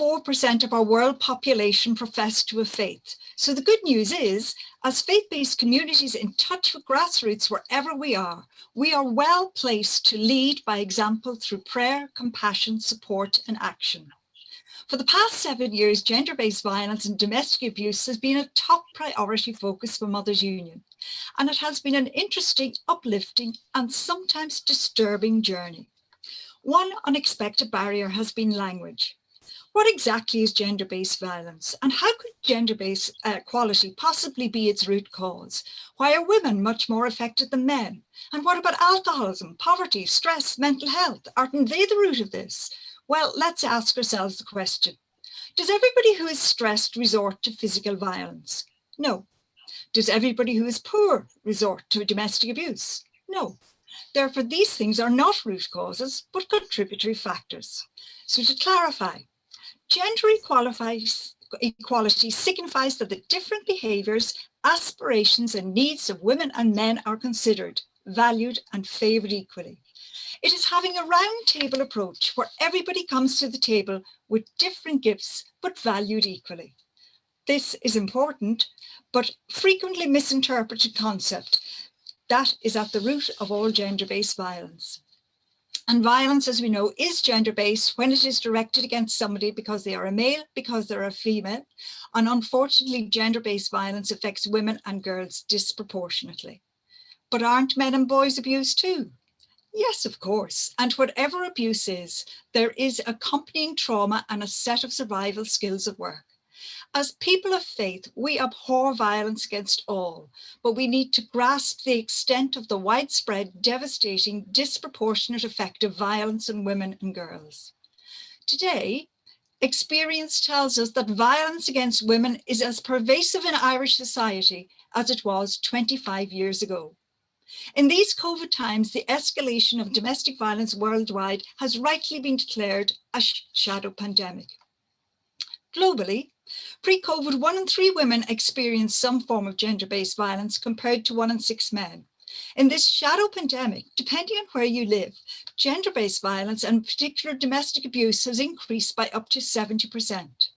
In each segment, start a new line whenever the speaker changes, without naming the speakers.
4% of our world population profess to have faith. So the good news is, as faith-based communities in touch with grassroots wherever we are well placed to lead by example through prayer, compassion, support and action. For the past 7 years, gender-based violence and domestic abuse has been a top priority focus for Mothers Union, and it has been an interesting, uplifting and sometimes disturbing journey. One unexpected barrier has been language. What exactly is gender-based violence, and how could gender-based equality possibly be its root cause? Why are women much more affected than men? And what about alcoholism, poverty, stress, mental health? Aren't they the root of this? Well, let's ask ourselves the question. Does everybody who is stressed resort to physical violence? No. Does everybody who is poor resort to domestic abuse? No. Therefore, these things are not root causes, but contributory factors. So to clarify, gender equality signifies that the different behaviours, aspirations and needs of women and men are considered, valued and favoured equally. It is having a round table approach where everybody comes to the table with different gifts, but valued equally. This is important, but frequently misinterpreted concept that is at the root of all gender-based violence. And violence, as we know, is gender-based when it is directed against somebody because they are a male, because they're a female. And unfortunately, gender-based violence affects women and girls disproportionately. But aren't men and boys abused too? Yes, of course. And whatever abuse is, there is accompanying trauma and a set of survival skills at work. As people of faith, we abhor violence against all, but we need to grasp the extent of the widespread, devastating, disproportionate effect of violence on women and girls. Today, experience tells us that violence against women is as pervasive in Irish society as it was 25 years ago. In these COVID times, the escalation of domestic violence worldwide has rightly been declared a shadow pandemic. Globally, pre-COVID, 1 in 3 women experienced some form of gender-based violence compared to 1 in 6 men. In this shadow pandemic, depending on where you live, gender-based violence and in particular domestic abuse has increased by up to 70%.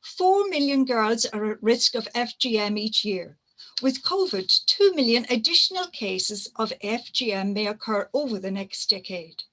4 million girls are at risk of FGM each year. With COVID, 2 million additional cases of FGM may occur over the next decade.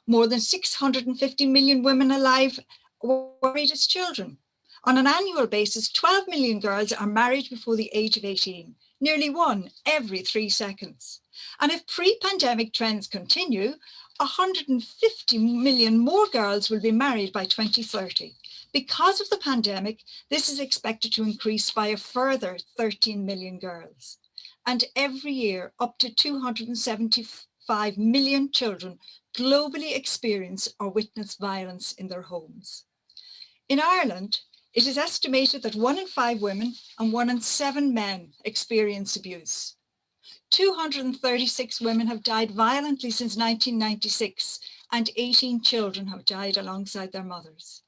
More than 650 million women alive were married as children. On an annual basis, 12 million girls are married before the age of 18, nearly 1 every 3 seconds. And if pre-pandemic trends continue, 150 million more girls will be married by 2030. Because of the pandemic, this is expected to increase by a further 13 million girls. And every year, up to 275 million children globally experience or witness violence in their homes. In Ireland, it is estimated that 1 in 5 women and 1 in 7 men experience abuse. 236 women have died violently since 1996, and 18 children have died alongside their mothers.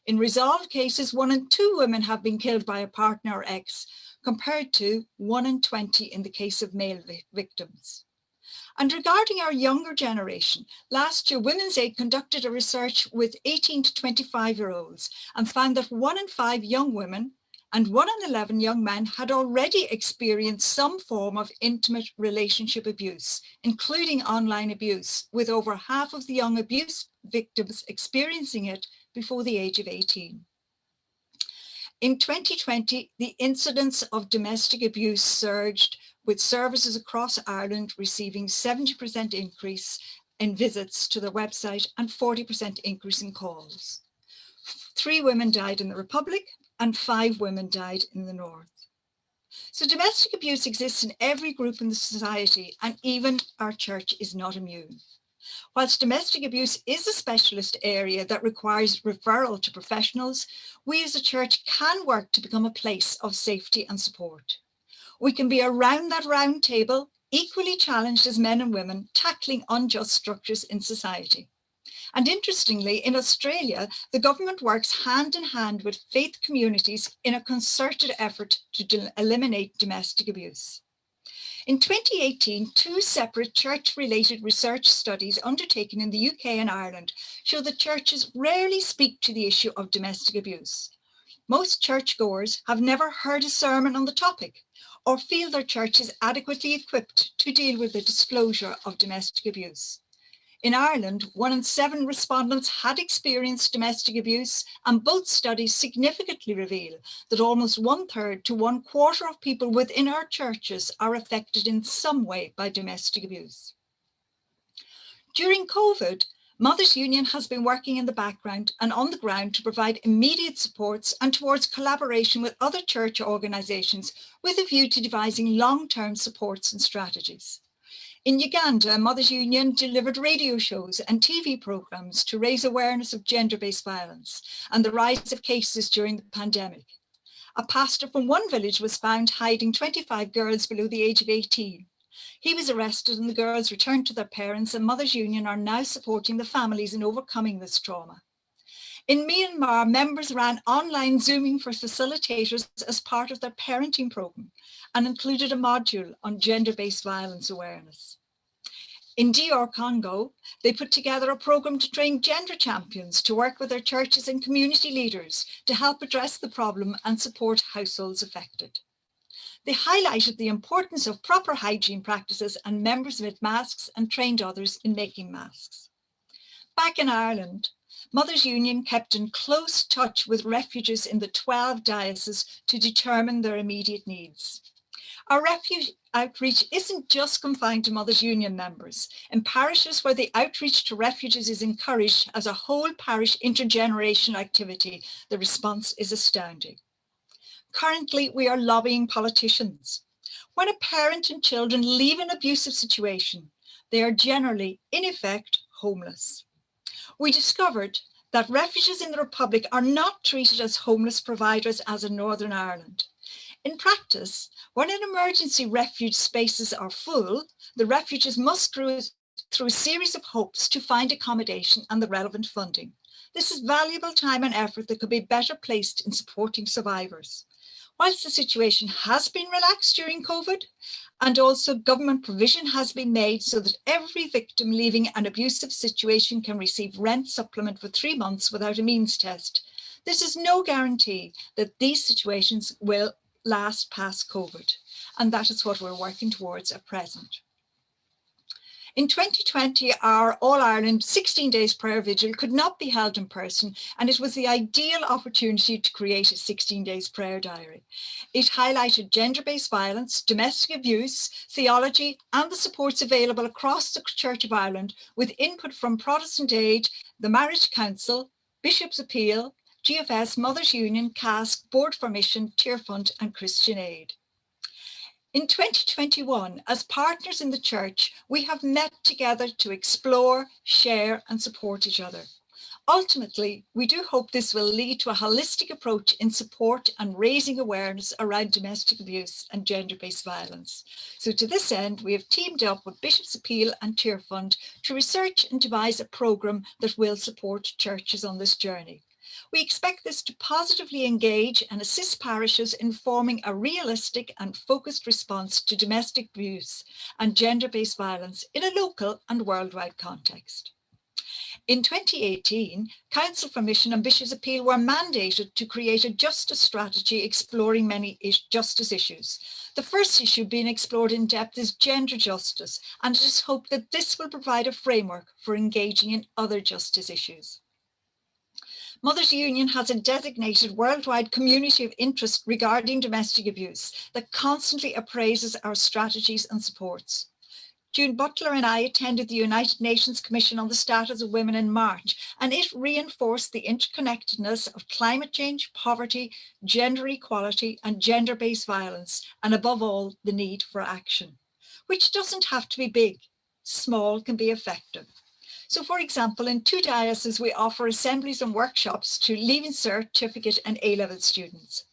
In resolved cases, 1 in 2 women have been killed by a partner or ex, compared to 1 in 20 in the case of male victims. And regarding our younger generation, last year Women's Aid conducted a research with 18 to 25-year-olds and found that 1 in 5 young women and 1 in 11 young men had already experienced some form of intimate relationship abuse, including online abuse, with over half of the young abuse victims experiencing it before the age of 18. In 2020, the incidence of domestic abuse surged, with services across Ireland receiving 70% increase in visits to their website and 40% increase in calls. 3 women died in the Republic and 5 women died in the North. So domestic abuse exists in every group in the society, and even our church is not immune. Whilst domestic abuse is a specialist area that requires referral to professionals, we as a church can work to become a place of safety and support. We can be around that round table, equally challenged as men and women, tackling unjust structures in society. And interestingly, in Australia, the government works hand in hand with faith communities in a concerted effort to eliminate domestic abuse. In 2018, two separate church-related research studies undertaken in the UK and Ireland show that churches rarely speak to the issue of domestic abuse. Most churchgoers have never heard a sermon on the topic or feel their church is adequately equipped to deal with the disclosure of domestic abuse. In Ireland, 1 in 7 respondents had experienced domestic abuse, and both studies significantly reveal that almost 1/3 to 1/4 of people within our churches are affected in some way by domestic abuse. During COVID, Mothers Union has been working in the background and on the ground to provide immediate supports and towards collaboration with other church organisations with a view to devising long-term supports and strategies. In Uganda, Mothers Union delivered radio shows and TV programmes to raise awareness of gender-based violence and the rise of cases during the pandemic. A pastor from one village was found hiding 25 girls below the age of 18. He was arrested and the girls returned to their parents, and Mothers Union are now supporting the families in overcoming this trauma. In Myanmar, members ran online Zooming for facilitators as part of their parenting programme and included a module on gender-based violence awareness. In DR Congo, they put together a programme to train gender champions to work with their churches and community leaders to help address the problem and support households affected. They highlighted the importance of proper hygiene practices, and members made masks and trained others in making masks. Back in Ireland, Mothers Union kept in close touch with refugees in the 12 dioceses to determine their immediate needs. Our refuge outreach isn't just confined to Mothers Union members. In parishes where the outreach to refugees is encouraged as a whole parish intergenerational activity, the response is astounding. Currently, we are lobbying politicians. When a parent and children leave an abusive situation, they are generally, in effect, homeless. We discovered that refugees in the Republic are not treated as homeless providers as in Northern Ireland. In practice, when an emergency refuge spaces are full, the refugees must go through a series of hopes to find accommodation and the relevant funding. This is valuable time and effort that could be better placed in supporting survivors. Whilst the situation has been relaxed during COVID, and also government provision has been made so that every victim leaving an abusive situation can receive rent supplement for 3 months without a means test, this is no guarantee that these situations will last past COVID, and that is what we're working towards at present. In 2020, our All-Ireland 16 Days Prayer Vigil could not be held in person, and it was the ideal opportunity to create a 16 Days Prayer Diary. It highlighted gender-based violence, domestic abuse, theology, and the supports available across the Church of Ireland, with input from Protestant Aid, the Marriage Council, Bishop's Appeal, GFS, Mothers Union, CASC, Board for Mission, Tear Fund, and Christian Aid. In 2021, as partners in the Church, we have met together to explore, share, and support each other. Ultimately, we do hope this will lead to a holistic approach in support and raising awareness around domestic abuse and gender-based violence. So to this end, we have teamed up with Bishop's Appeal and Tear Fund to research and devise a programme that will support churches on this journey. We expect this to positively engage and assist parishes in forming a realistic and focused response to domestic abuse and gender-based violence in a local and worldwide context. In 2018, Council for Mission and Bishop's Appeal were mandated to create a justice strategy exploring many justice issues. The first issue being explored in depth is gender justice, and it is hoped that this will provide a framework for engaging in other justice issues. Mothers Union has a designated worldwide community of interest regarding domestic abuse that constantly appraises our strategies and supports. June Butler and I attended the United Nations Commission on the Status of Women in March, and it reinforced the interconnectedness of climate change, poverty, gender equality, and gender-based violence, and above all, the need for action, which doesn't have to be big. Small can be effective. So, for example, in 2 dioceses, we offer assemblies and workshops to Leaving Cert, certificate and A-level students.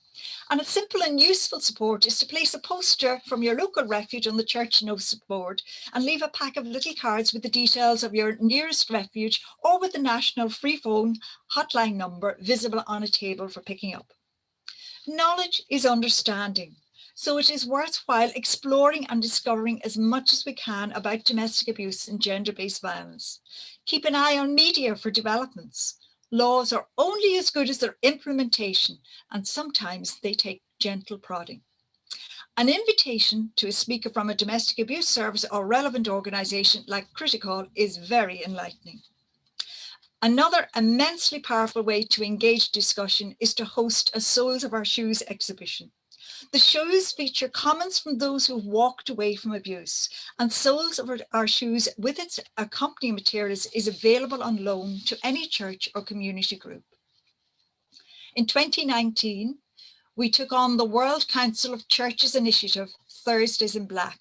And a simple and useful support is to place a poster from your local refuge on the church notice board and leave a pack of little cards with the details of your nearest refuge or with the national free phone hotline number visible on a table for picking up. Knowledge is understanding. So it is worthwhile exploring and discovering as much as we can about domestic abuse and gender-based violence. Keep an eye on media for developments. Laws are only as good as their implementation, and sometimes they take gentle prodding. An invitation to a speaker from a domestic abuse service or relevant organisation like Critical is very enlightening. Another immensely powerful way to engage discussion is to host a Souls of Our Shoes exhibition. The shows feature comments from those who've walked away from abuse, and Souls of Our Shoes with its accompanying materials is available on loan to any church or community group. In 2019, we took on the World Council of Churches initiative, Thursdays in Black,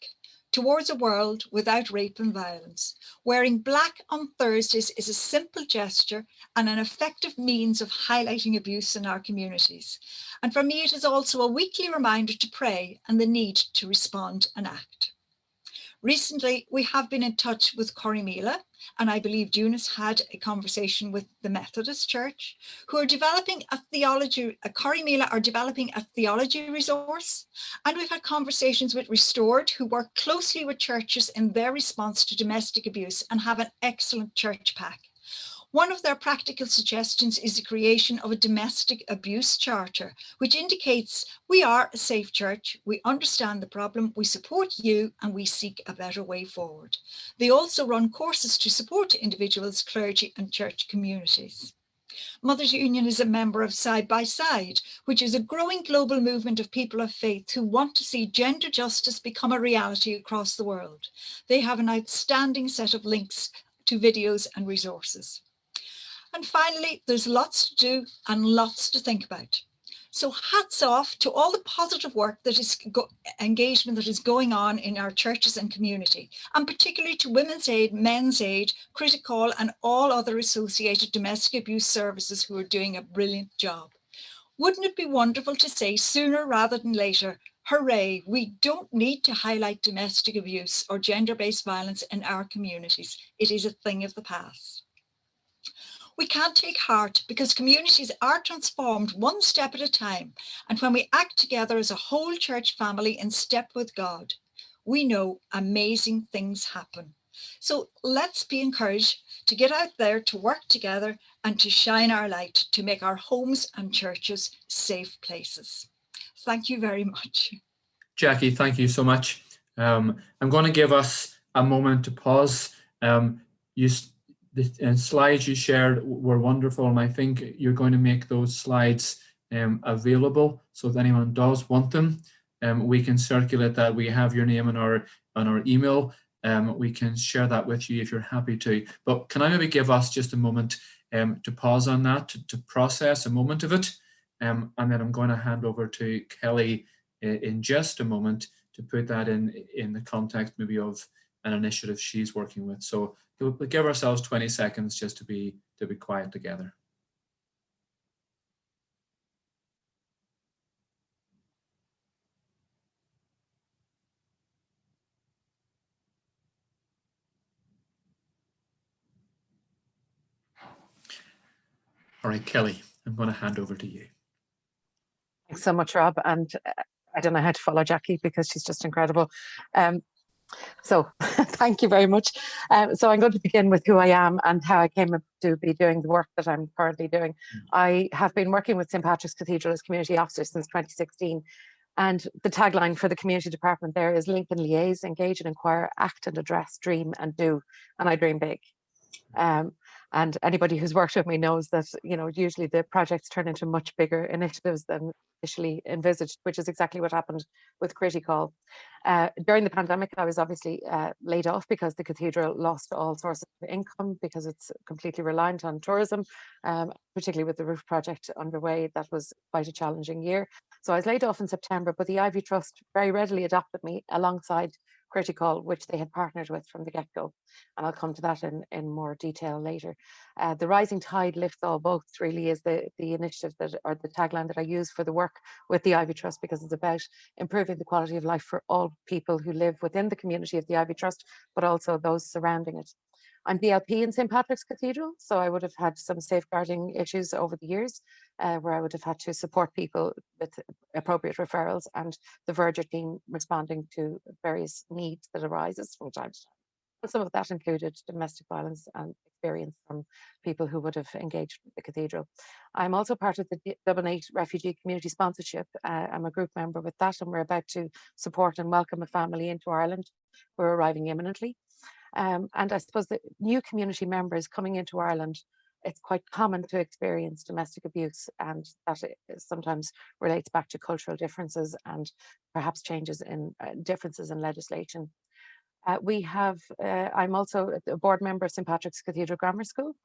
towards a world without rape and violence. Wearing black on Thursdays is a simple gesture and an effective means of highlighting abuse in our communities. And for me, it is also a weekly reminder to pray and the need to respond and act. Recently, we have been in touch with Corrymeela, and I believe Eunice had a conversation with the Methodist Church, who are developing a theology, Corrymeela are developing a theology resource. And we've had conversations with Restored, who work closely with churches in their response to domestic abuse and have an excellent church pack. One of their practical suggestions is the creation of a domestic abuse charter, which indicates we are a safe church, we understand the problem, we support you, and we seek a better way forward. They also run courses to support individuals, clergy, and church communities. Mothers Union is a member of Side by Side, which is a growing global movement of people of faith who want to see gender justice become a reality across the world. They have an outstanding set of links to videos and resources. And finally, there's lots to do and lots to think about. So hats off to all the positive work that is engagement that is going on in our churches and community, and particularly to Women's Aid, Men's Aid, Critical, and all other associated domestic abuse services who are doing a brilliant job. Wouldn't it be wonderful to say sooner rather than later, hooray, we don't need to highlight domestic abuse or gender-based violence in our communities. It is a thing of the past. We can't take heart because communities are transformed one step at a time. And when we act together as a whole church family in step with God, we know amazing things happen. So let's be encouraged to get out there, to work together and to shine our light to make our homes and churches safe places. Thank you very much.
Jackie, thank you so much. I'm going to give us a moment to pause. The slides you shared were wonderful, and I think you're going to make those slides available. So if anyone does want them, we can circulate that. We have your name on our email. We can share that with you if you're happy to. But can I maybe give us just a moment to pause on that, to process a moment of it, and then I'm going to hand over to Kelley in just a moment to put that in the context maybe of an initiative she's working with. So we'll give ourselves 20 seconds just to be quiet together. All right, Kelley, I'm going to hand over to you.
Thanks so much, Rob. And I don't know how to follow Jackie because she's just incredible. So thank you very much. So I'm going to begin with who I am and how I came up to be doing the work that I'm currently doing. I have been working with St. Patrick's Cathedral as community officer since 2016. And the tagline for the community department there is link and liaise, engage and inquire, act and address, dream and do. And I dream big. And anybody who's worked with me knows that, you know, usually the projects turn into much bigger initiatives than initially envisaged, which is exactly what happened with Critical. During the pandemic, I was obviously laid off because the cathedral lost all sources of income because it's completely reliant on tourism, particularly with the roof project underway. That was quite a challenging year. So I was laid off in September, but the Ivy Trust very readily adopted me alongside Critical, which they had partnered with from the get-go. And I'll come to that in more detail later. The rising tide lifts all boats really is the initiative that, or the tagline that I use for the work with the Ivy Trust, because it's about improving the quality of life for all people who live within the community of the Ivy Trust, but also those surrounding it. I'm DLP in St. Patrick's Cathedral, so I would have had some safeguarding issues over the years. where I would have had to support people with appropriate referrals, and the Verger team responding to various needs that arises from time to time. And some of that included domestic violence and experience from people who would have engaged with the Cathedral. I'm also part of the Dublin 8 Refugee Community Sponsorship. I'm a group member with that, and we're about to support and welcome a family into Ireland who are arriving imminently. And I suppose that new community members coming into Ireland, it's quite common to experience domestic abuse, and that sometimes relates back to cultural differences and perhaps changes in differences in legislation. I'm also a board member of St. Patrick's Cathedral Grammar School.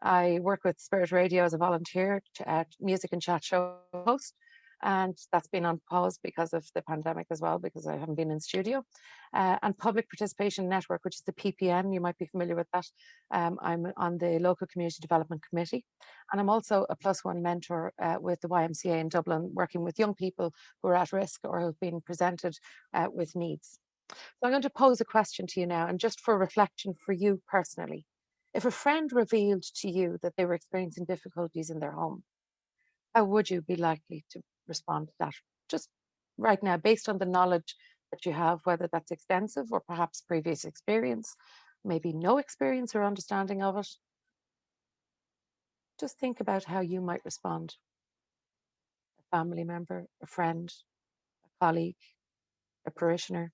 I work with Spirit Radio as a volunteer, music and chat show host, and that's been on pause because of the pandemic as well, because I haven't been in studio. And Public Participation Network, which is the PPN, you might be familiar with that. I'm on the Local Community Development Committee, and I'm also a +1 mentor with the YMCA in Dublin, working with young people who are at risk or who've been presented with needs. So I'm going to pose a question to you now, and just for reflection for you personally. If a friend revealed to you that they were experiencing difficulties in their home, how would you be likely to respond to that? Just right now, based on the knowledge that you have, whether that's extensive or perhaps previous experience, maybe no experience or understanding of it. Just think about how you might respond. A family member, a friend, a colleague, a parishioner.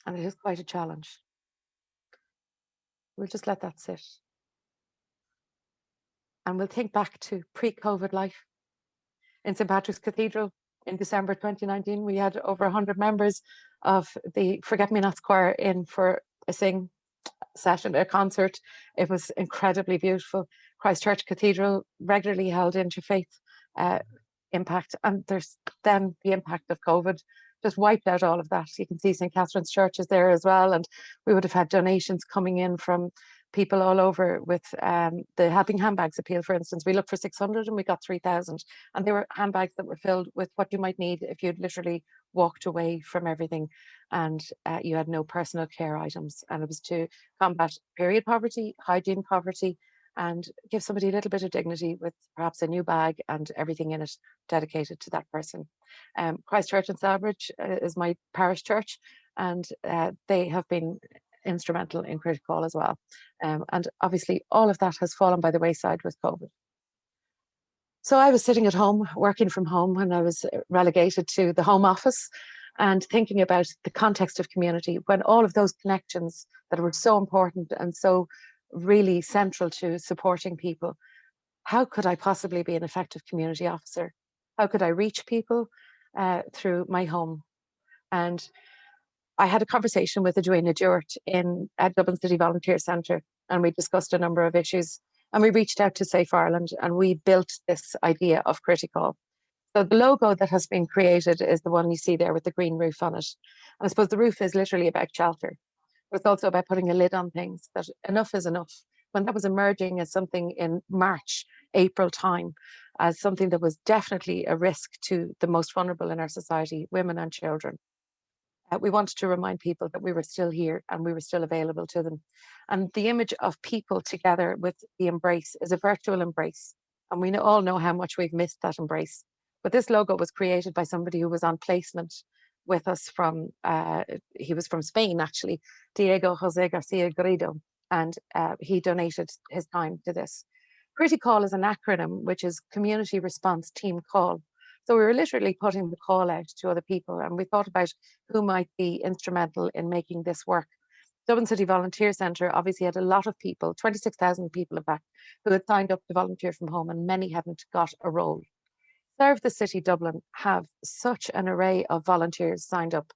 And it is quite a challenge. We'll just let that sit. And we'll think back to pre-COVID life. In St. Patrick's Cathedral in December 2019, we had over 100 members of the Forget-Me-Nots choir in for a sing session, a concert. It was incredibly beautiful. Christchurch Cathedral regularly held interfaith impact, and there's then the impact of COVID just wiped out all of that. You can see St. Catherine's Church is there as well, and we would have had donations coming in from people all over with the Helping Handbags appeal, for instance. We looked for 600 and we got 3,000, and they were handbags that were filled with what you might need if you'd literally walked away from everything and you had no personal care items. And it was to combat period poverty, hygiene poverty, and give somebody a little bit of dignity with perhaps a new bag and everything in it dedicated to that person. Christchurch in Celbridge is my parish church, and they have been instrumental in Critical as well. And obviously all of that has fallen by the wayside with COVID. So I was sitting at home, working from home, when I was relegated to the Home Office, and thinking about the context of community, when all of those connections that were so important and so really central to supporting people, how could I possibly be an effective community officer? How could I reach people through my home? And I had a conversation with Edwina Dewart at Dublin City Volunteer Centre, and we discussed a number of issues, and we reached out to Safe Ireland, and we built this idea of Critical. So the logo that has been created is the one you see there with the green roof on it. And I suppose the roof is literally about shelter, but it's also about putting a lid on things, that enough is enough. When that was emerging as something in March, April time, as something that was definitely a risk to the most vulnerable in our society, women and children, we wanted to remind people that we were still here and we were still available to them. And the image of people together with the embrace is a virtual embrace. And we all know how much we've missed that embrace. But this logo was created by somebody who was on placement with us he was from Spain, actually, Diego Jose Garcia Garrido, and he donated his time to this. Critical is an acronym, which is Community Response Team Call. So we were literally putting the call out to other people, and we thought about who might be instrumental in making this work. Dublin City Volunteer Centre obviously had a lot of people, 26,000 people in fact, who had signed up to volunteer from home, and many hadn't got a role. Serve the City Dublin have such an array of volunteers signed up,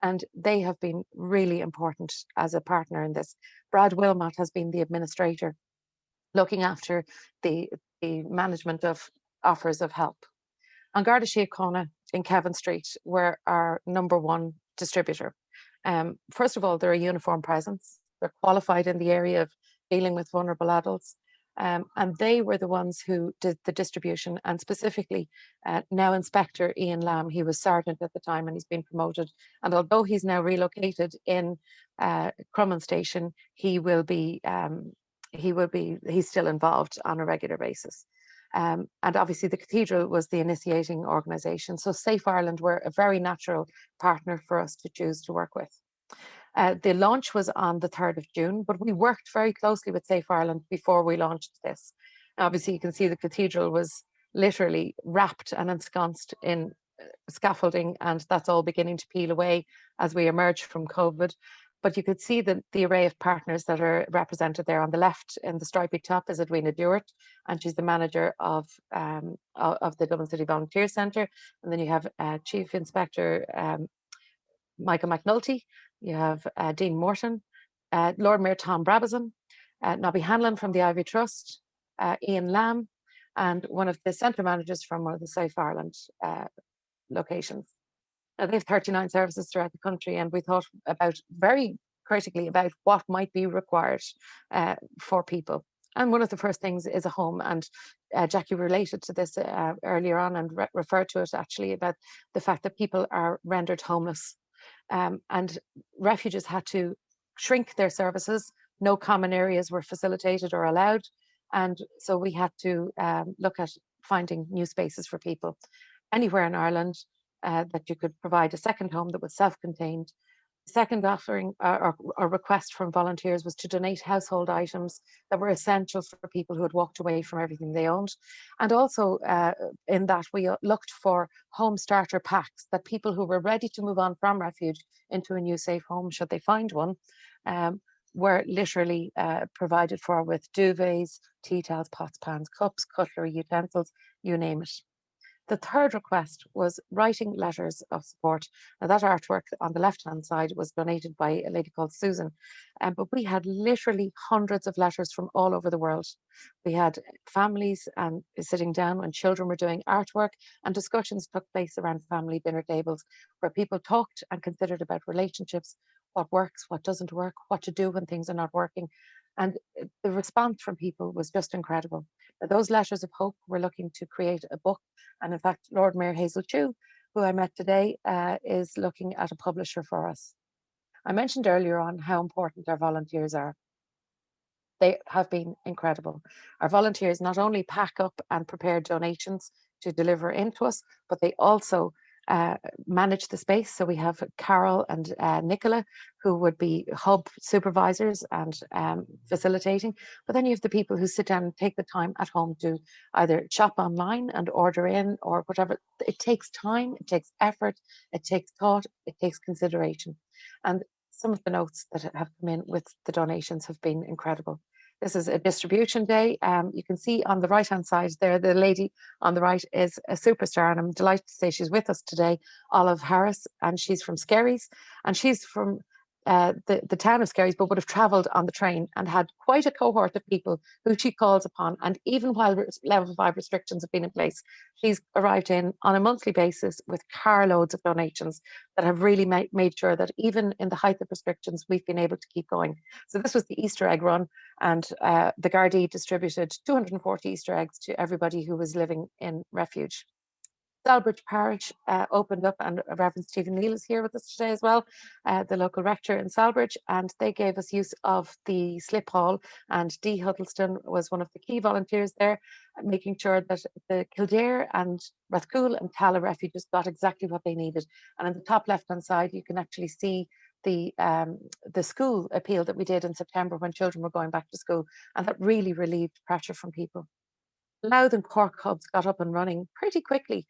and they have been really important as a partner in this. Brad Wilmot has been the administrator, looking after the management of offers of help. And Garda Síochána in Kevin Street were our #1 distributor. First of all, they're a uniform presence. They're qualified in the area of dealing with vulnerable adults. And they were the ones who did the distribution, and specifically now Inspector Ian Lamb. He was sergeant at the time and he's been promoted. And although he's now relocated in Crumman Station, he will be he's still involved on a regular basis. And obviously the Cathedral was the initiating organisation. So Safe Ireland were a very natural partner for us to choose to work with. The launch was on the 3rd of June, but we worked very closely with Safe Ireland before we launched this. Obviously, you can see the Cathedral was literally wrapped and ensconced in scaffolding, and that's all beginning to peel away as we emerge from COVID. But you could see the array of partners that are represented there. On the left in the stripy top is Edwina Dewart, and she's the manager of the Dublin City Volunteer Centre. And then you have Chief Inspector Michael McNulty, you have Dean Morton, Lord Mayor Tom Brabazon, Nobby Hanlon from the Ivy Trust, Ian Lamb, and one of the centre managers from one of the Safe Ireland locations. Now, they have 39 services throughout the country, and we thought very critically about what might be required for people. And one of the first things is a home. And Jackie related to this earlier on and referred to it actually about the fact that people are rendered homeless. And refuges had to shrink their services. No common areas were facilitated or allowed. And so we had to look at finding new spaces for people anywhere in Ireland that you could provide a second home that was self-contained. Second offering or request from volunteers was to donate household items that were essential for people who had walked away from everything they owned. And also in that we looked for home starter packs that people who were ready to move on from refuge into a new safe home, should they find one, were literally provided for with duvets, tea towels, pots, pans, cups, cutlery, utensils, you name it. The third request was writing letters of support. Now, that artwork on the left-hand side was donated by a lady called Susan, but we had literally hundreds of letters from all over the world. We had families sitting down when children were doing artwork, and discussions took place around family dinner tables where people talked and considered about relationships, what works, what doesn't work, what to do when things are not working. And the response from people was just incredible. Those letters of hope were looking to create a book. And in fact, Lord Mayor Hazel Chu, who I met today, is looking at a publisher for us. I mentioned earlier on how important our volunteers are. They have been incredible. Our volunteers not only pack up and prepare donations to deliver into us, but they also manage the space. So we have Carol and Nicola, who would be hub supervisors and facilitating. But then you have the people who sit down and take the time at home to either shop online and order in or whatever. It takes time, it takes effort, it takes thought, it takes consideration. And some of the notes that have come in with the donations have been incredible. This is a distribution day. You can see on the right-hand side there, the lady on the right is a superstar, and I'm delighted to say she's with us today, Olive Harris, and she's from Skerries, and she's from the town of Skerries, but would have travelled on the train and had quite a cohort of people who she calls upon. And even while level 5 restrictions have been in place, she's arrived in on a monthly basis with carloads of donations that have really made sure that even in the height of restrictions, we've been able to keep going. So this was the Easter egg run, and the Gardaí distributed 240 Easter eggs to everybody who was living in refuge. Salbridge Parish opened up, and Reverend Stephen Neal is here with us today as well, the local rector in Salbridge, and they gave us use of the slip hall, and Dee Huddleston was one of the key volunteers there, making sure that the Kildare and Rathcoole and Tala refuges got exactly what they needed. And on the top left-hand side, you can actually see the school appeal that we did in September when children were going back to school, and that really relieved pressure from people. Louth and Cork hubs got up and running pretty quickly.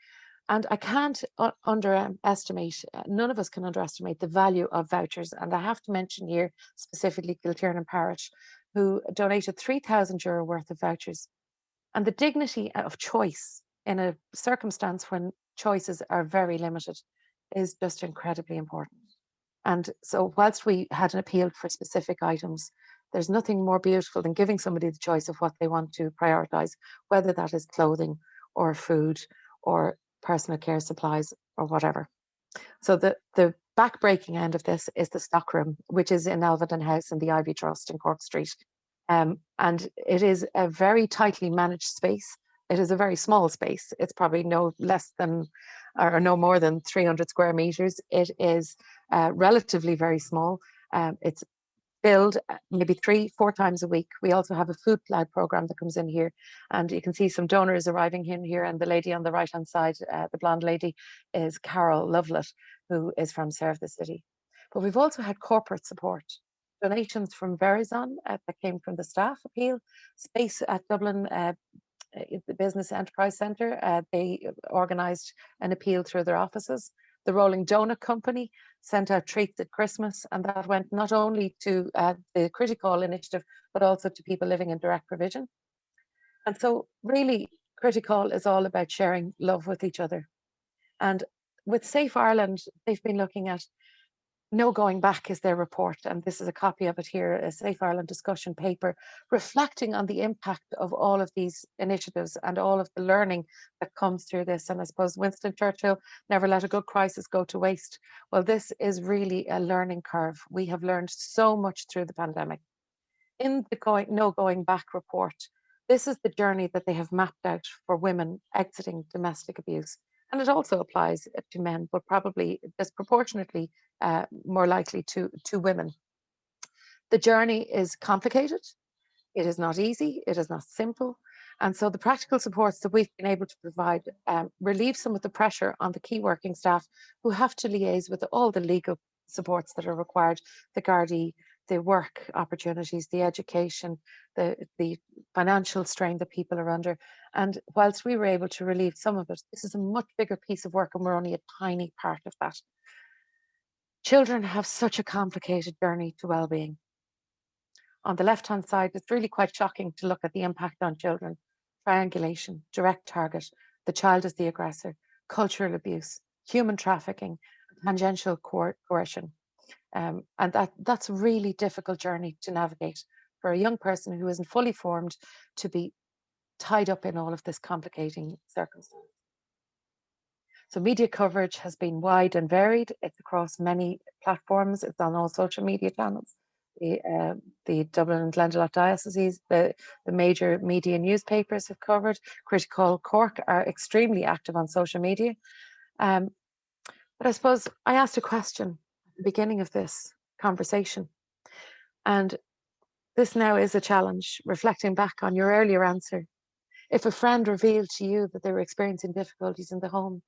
And I can't underestimate, none of us can underestimate the value of vouchers. And I have to mention here specifically Kiltiernan Parish, who donated €3,000 worth of vouchers. And the dignity of choice in a circumstance when choices are very limited is just incredibly important. And so whilst we had an appeal for specific items, there's nothing more beautiful than giving somebody the choice of what they want to prioritise, whether that is clothing or food or personal care supplies or whatever. So the back-breaking end of this is the stockroom, which is in Elvedon House in the Ivy Trust in Cork Street. And it is a very tightly managed space. It is a very small space. It's probably no less than or no more than 300 square meters. It is relatively very small. It's build maybe 3-4 times a week. We also have a food cloud program that comes in here, and you can see some donors arriving in here, and the lady on the right hand side, the blonde lady, is Carol Lovelet, who is from Serve the City. But we've also had corporate support, donations from Verizon that came from the staff appeal, space at Dublin, the Business Enterprise Centre, they organised an appeal through their offices. The Rolling Donut Company sent out treats at Christmas, and that went not only to the Critical initiative, but also to people living in direct provision. And so really, Critical is all about sharing love with each other. And with Safe Ireland, they've been looking at No Going Back is their report, and this is a copy of it here, a Safe Ireland discussion paper, reflecting on the impact of all of these initiatives and all of the learning that comes through this. And I suppose Winston Churchill, never let a good crisis go to waste. Well, this is really a learning curve. We have learned so much through the pandemic. In the No Going Back report, this is the journey that they have mapped out for women exiting domestic abuse. And it also applies to men, but probably disproportionately more likely to women. The journey is complicated. It is not easy. It is not simple. And so the practical supports that we've been able to provide relieve some of the pressure on the key working staff who have to liaise with all the legal supports that are required, the Gardaí, the work opportunities, the education, the financial strain that people are under. And whilst we were able to relieve some of it, this is a much bigger piece of work, and we're only a tiny part of that. Children have such a complicated journey to well-being. On the left-hand side, it's really quite shocking to look at the impact on children. Triangulation, direct target, the child is the aggressor, cultural abuse, human trafficking, tangential coercion. And that's a really difficult journey to navigate for a young person who isn't fully formed to be tied up in all of this complicating circumstance. So media coverage has been wide and varied. It's across many platforms. It's on all social media channels. The Dublin and Glendalough Dioceses, the major media newspapers have covered. Critical Cork are extremely active on social media. But I suppose I asked a question at the beginning of this conversation. And this now is a challenge, reflecting back on your earlier answer. If a friend revealed to you that they were experiencing difficulties in the home,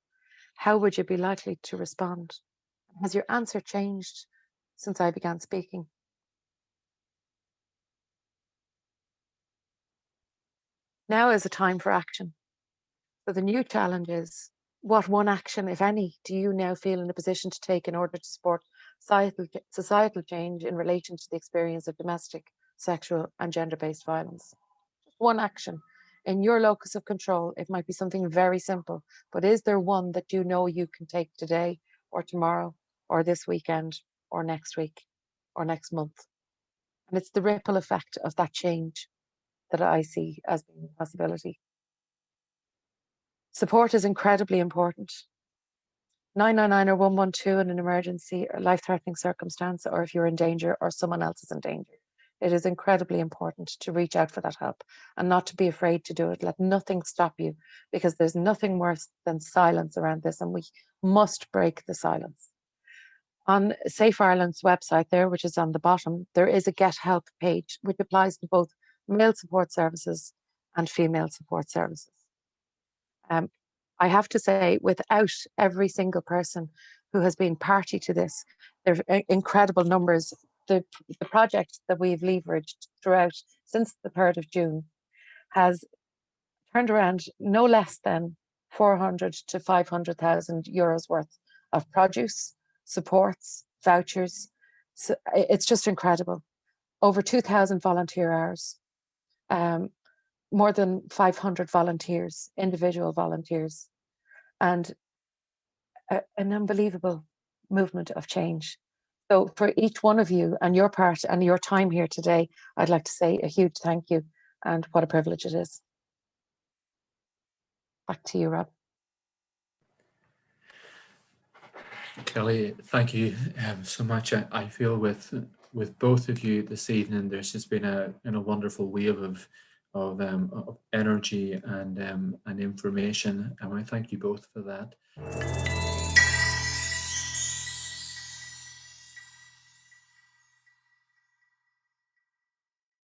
how would you be likely to respond? Has your answer changed since I began speaking? Now is a time for action. So the new challenge is, what one action, if any, do you now feel in a position to take in order to support societal change in relation to the experience of domestic, sexual and gender-based violence? Just one action in your locus of control. It might be something very simple, but is there one that you know you can take today or tomorrow or this weekend or next week or next month? And it's the ripple effect of that change that I see as being a possibility. Support is incredibly important. 999 or 112 in an emergency or life-threatening circumstance, or if you're in danger or someone else is in danger. It is incredibly important to reach out for that help and not to be afraid to do it. Let nothing stop you, because there's nothing worse than silence around this, and we must break the silence. On Safe Ireland's website there, which is on the bottom, there is a Get Help page, which applies to both male support services and female support services. I have to say, without every single person who has been party to this, there are incredible numbers. The project that we've leveraged throughout since the 3rd of June has turned around no less than 400 to 500,000 euros worth of produce, supports, vouchers. So it's just incredible. Over 2,000 volunteer hours, more than 500 volunteers, individual volunteers, and an unbelievable movement of change. So for each one of you and your part and your time here today, I'd like to say a huge thank you, and what a privilege it is. Back to you, Rob.
Kelley, thank you so much. I feel with both of you this evening, there's just been a wonderful wave of energy and information, and I thank you both for that.